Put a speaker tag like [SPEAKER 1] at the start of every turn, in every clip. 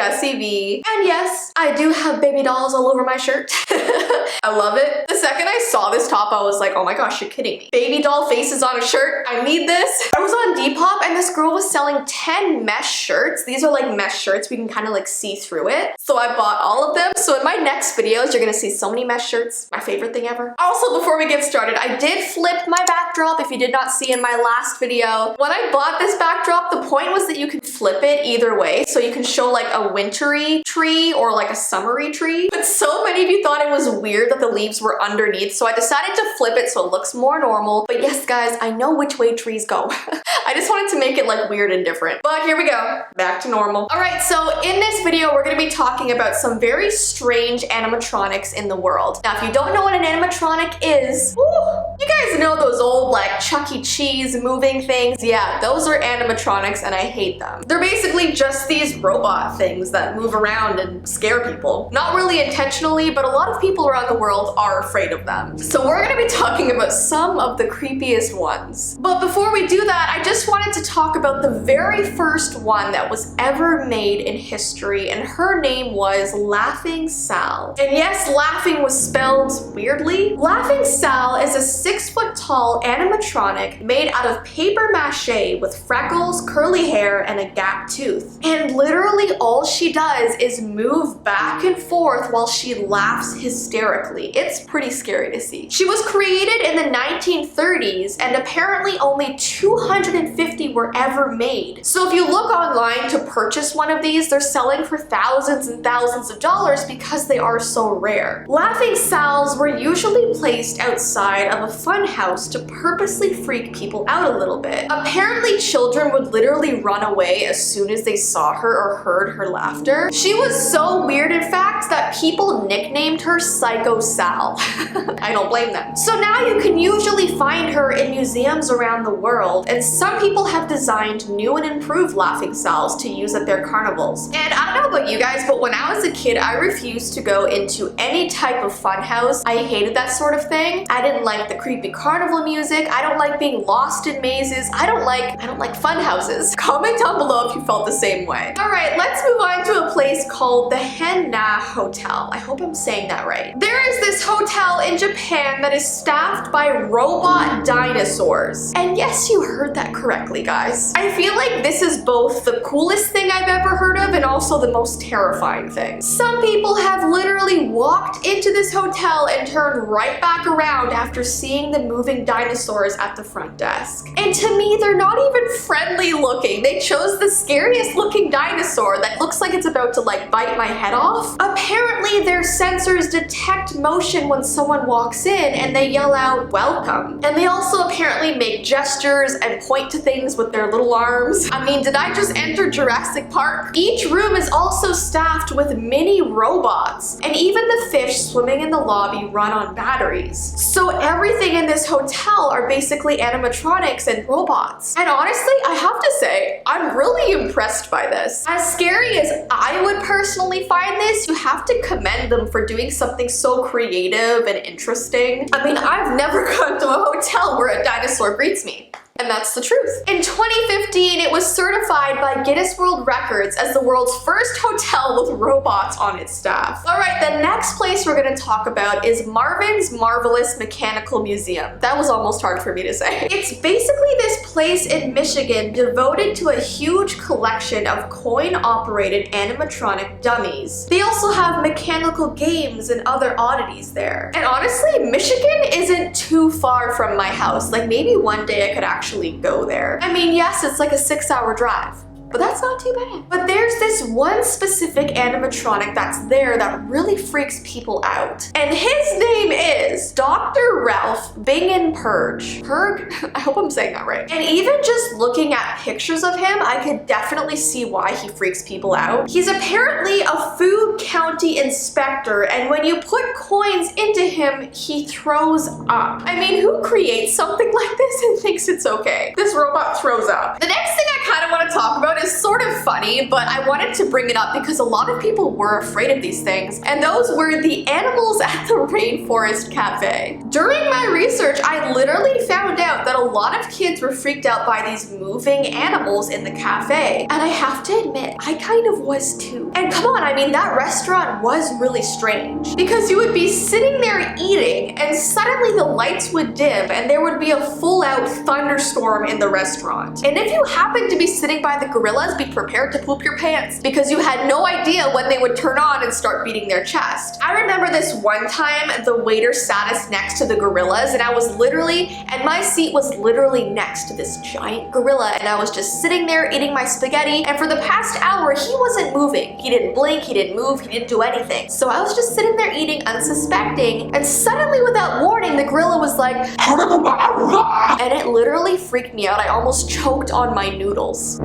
[SPEAKER 1] Jessii Vee. And yes, I do have baby dolls all over my shirt. I love it. The second I saw this top, I was like, oh my gosh, you're kidding me. Baby doll faces on a shirt. I need this. I was on Depop and this girl was selling 10 mesh shirts. These are like mesh shirts. We can kind of like see through it. So I bought all of them. So in my next videos, you're gonna see so many mesh shirts. My favorite thing ever. Also, before we get started, I did flip my backdrop if you did not see in my last video. When I bought this backdrop, the point was that you could flip it either way. So you can show like a wintry tree or like a summery tree. But so many of you thought it was weird that the leaves were underneath. So I decided to flip it so it looks more normal. But yes, guys, I know which way trees go. I just wanted to make it like weird and different. But here we go. Back to normal. All right, so in this video, we're gonna be talking about some very strange animatronics in the world. Now, if you don't know what an animatronic is, you guys know those old like Chuck E. Cheese moving things? Yeah, those are animatronics and I hate them. They're basically just these robot things that move around and scare people. Not really intentionally, but a lot of people around the world are afraid of them. So we're gonna be talking about some of the creepiest ones. But before we do that, I just wanted to talk about the very first one that was ever made in history, and her name was Laffing Sal. And yes, laughing was spelled weirdly. Laffing Sal is a 6-foot-tall animatronic made out of paper mache with freckles, curly hair, and a gap tooth. And literally all she does is move back and forth while she laughs hysterically. It's pretty scary to see. She was created in the 1930s and apparently only 250 were ever made. So if you look online to purchase one of these, they're selling for thousands and thousands of dollars because they are so rare. Laughing Sals were usually placed outside of a fun house to purposely freak people out a little bit. Apparently children would literally run away as soon as they saw her or heard her laughter. She was so weird, in fact, that people nicknamed her Psycho Sal. I don't blame them. So now you can usually find her in museums around the world, and some people have designed new and improved Laughing Sals to use at their carnivals. And I don't know about you guys, but when I was a kid, I refused to go into any type of fun house. I hated that sort of thing. I didn't like the creepy carnival music. I don't like being lost in mazes. I don't like fun houses. Comment down below if you felt the same way. All right, let's move on to a place called the Henn Hotel. I hope I'm saying that right. There is this hotel in Japan that is staffed by robot dinosaurs. And yes, you heard that correctly, guys. I feel like this is both the coolest thing I've ever heard of and also the most terrifying thing. Some people have literally walked into this hotel and turned right back around after seeing the moving dinosaurs at the front desk. And to me, they're not even friendly looking. They chose the scariest looking dinosaur that looks like it's about to like bite my head off. Apparently, their sensors detect motion when someone walks in and they yell out, "Welcome." And they also apparently make gestures and point to things with their little arms. I mean, did I just enter Jurassic Park? Each room is also staffed with mini robots, and even the fish swimming in the lobby run on batteries. So everything in this hotel are basically animatronics and robots. And honestly, I have to say, I'm really impressed by this. As scary as I would personally find this, you have to commend them for doing something so creative and interesting. I mean, I've never gone to a hotel where a dinosaur greets me. And that's the truth. In 2015, it was certified by Guinness World Records as the world's first hotel with robots on its staff. All right, the next place we're gonna talk about is Marvin's Marvelous Mechanical Museum. That was almost hard for me to say. It's basically this place in Michigan devoted to a huge collection of coin-operated animatronic dummies. They also have mechanical games and other oddities there. And honestly, Michigan isn't too far from my house. Like maybe one day I could actually go there. I mean, yes, it's like a 6-hour drive, but that's not too bad. But there's this one specific animatronic that's there that really freaks people out. And his name is Dr. Ralph Bingen Purge. I hope I'm saying that right. And even just looking at pictures of him, I could definitely see why he freaks people out. He's apparently a food county inspector, and when you put coins into him, he throws up. I mean, who creates something like this and thinks it's okay? This robot throws up. The next thing I kind of want to talk about is sort of funny, but I wanted to bring it up because a lot of people were afraid of these things, and those were the animals at the Rainforest Cafe. During my research, I literally found out that a lot of kids were freaked out by these moving animals in the cafe, and I have to admit, I kind of was too. And come on, I mean, that restaurant was really strange because you would be sitting there eating and suddenly the lights would dim and there would be a full-out thunderstorm in the restaurant. And if you happened to be sitting by the gorillas, be prepared to poop your pants because you had no idea when they would turn on and start beating their chest. I remember this one time the waiter sat us next to the gorillas, and my seat was literally next to this giant gorilla, and I was just sitting there eating my spaghetti, and for the past hour he wasn't moving. He didn't blink, he didn't move, he didn't do anything. So I was just sitting there eating unsuspecting, and suddenly without warning the gorilla was like and it literally freaked me out. I almost choked on my noodles.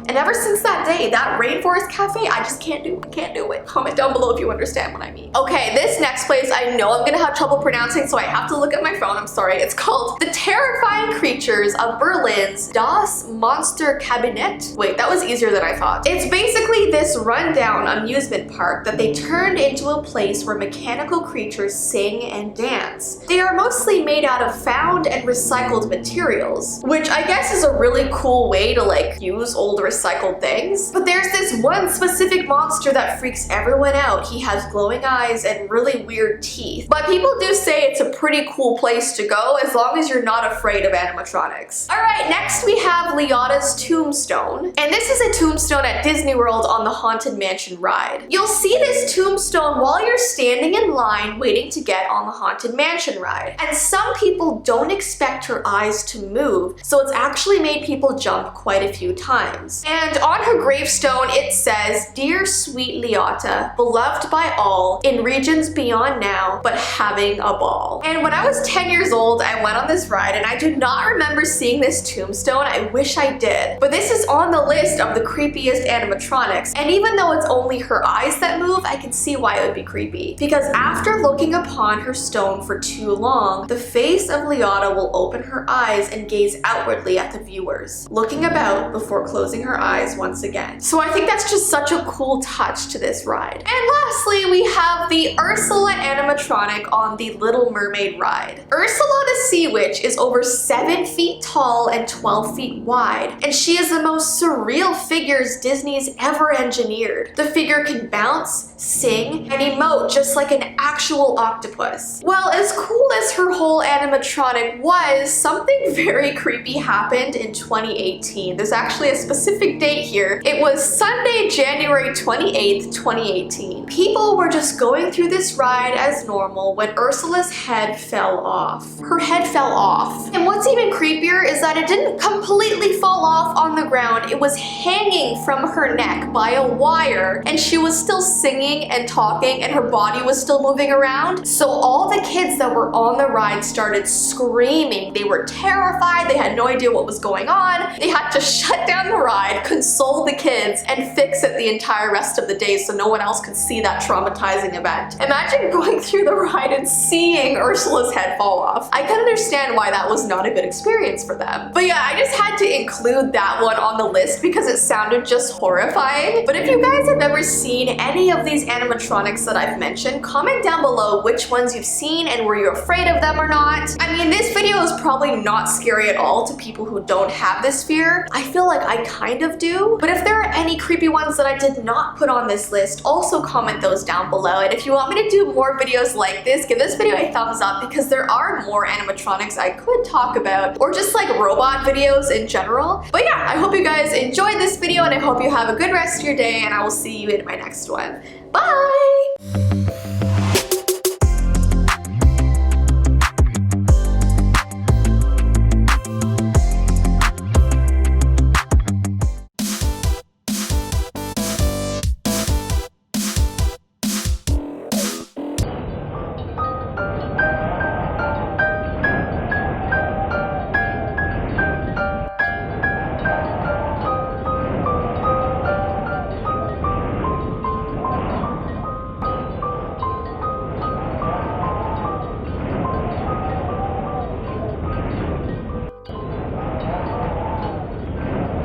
[SPEAKER 1] And ever since that day, that Rainforest Cafe, I just can't do it. Comment down below if you understand what I mean. Okay, this next place I know I'm gonna have trouble pronouncing, so I have to look at my phone, I'm sorry. It's called The Terrifying Creatures of Berlin's Das Monsterkabinett. Wait, that was easier than I thought. It's basically this rundown amusement park that they turned into a place where mechanical creatures sing and dance. They are mostly made out of found and recycled materials, which I guess is a really cool way to like use old recycled things. But there's this one specific monster that freaks everyone out. He has glowing eyes and really weird teeth. But people do say it's a pretty cool place to go as long as you're not afraid of animatronics. Alright, next we have Leota's Tombstone. And this is a tombstone at Disney World on the Haunted Mansion ride. You'll see this tombstone while you're standing in line waiting to get on the Haunted Mansion ride. And some people don't expect her eyes to move, so it's actually made people jump quite a few times. And on her gravestone it says, "Dear sweet Leota, beloved by all, in regions beyond now, but having a ball." And when I was 10 years old, I went on this ride and I do not remember seeing this tombstone. I wish I did. But this is on the list of the creepiest animatronics, and even though it's only her eyes that move, I can see why it would be creepy. Because after looking upon her stone for too long, the face of Leota will open her eyes and gaze outwardly at the viewers, looking about before closing her eyes once again. So I think that's just such a cool touch to this ride. And lastly, we have the Ursula Animatronic on the Little Mermaid ride. Ursula the Sea Witch is over 7 feet tall and 12 feet wide, and she is the most surreal figures Disney's ever engineered. The figure can bounce, sing, and emote just like an actual octopus. Well, as cool as her whole animatronic was, something very creepy happened in 2018. There's actually a specific date here. It was Sunday, January 28th, 2018. People were just going through this ride as normal when Ursula's head fell off. Her head fell off. And what's even creepier is that it didn't completely fall off on the ground. It was hanging from her neck by a wire, and she was still singing and talking and her body was still moving around. So all the kids that were on the ride started screaming. They were terrified. They had no idea what was going on. They had to shut down the ride, console the kids, and fix it the entire rest of the day so no one else could see that traumatizing event. Imagine going through the ride and seeing Ursula's head fall off. I can understand why that was not a good experience for them. But yeah, I just had to include that one on the list because it sounded just horrifying. But if you guys have ever seen any of these animatronics that I've mentioned, comment down below which ones you've seen and were you afraid of them or not. I mean, this video is probably not scary at all to people who don't have this fear. I feel like I kind of do. But if there are any creepy ones that I did not put on this list, also comment those down below. And if you want me to do more videos like this, give this video a thumbs up because there are more animatronics I could talk about, or just like robot videos in general. But yeah, I hope you guys enjoyed this video and I hope you have a good rest of your day, and I will see you in my next one. Bye!